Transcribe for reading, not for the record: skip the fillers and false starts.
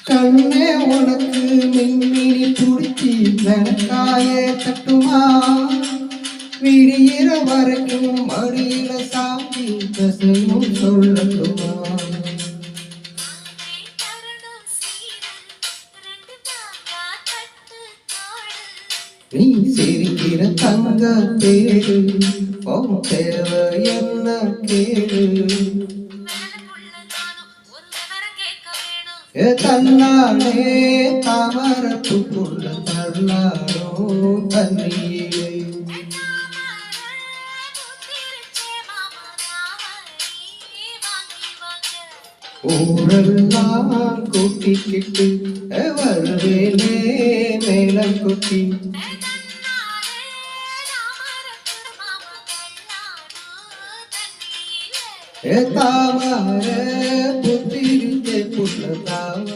கண்ணே உனக்கு மின்மினி புடிச்சி வெனக்காய தட்டுமா விடியிற வரைக்கும் மடியில சாமி தசையும் சொல்லட்டுமா நீ சிரிக்கிற தங்க தேரு உன் தேவை என்ன கேடு தன்னாலே தாமரத்துக்குள்ள தள்ளாரோ தண்ணீரே ஊரெல்லாம் கூட்டிக்கிட்டு வருவேனே மேலம் குட்டி தாமர புத்திரிச்சே புள்ள தாம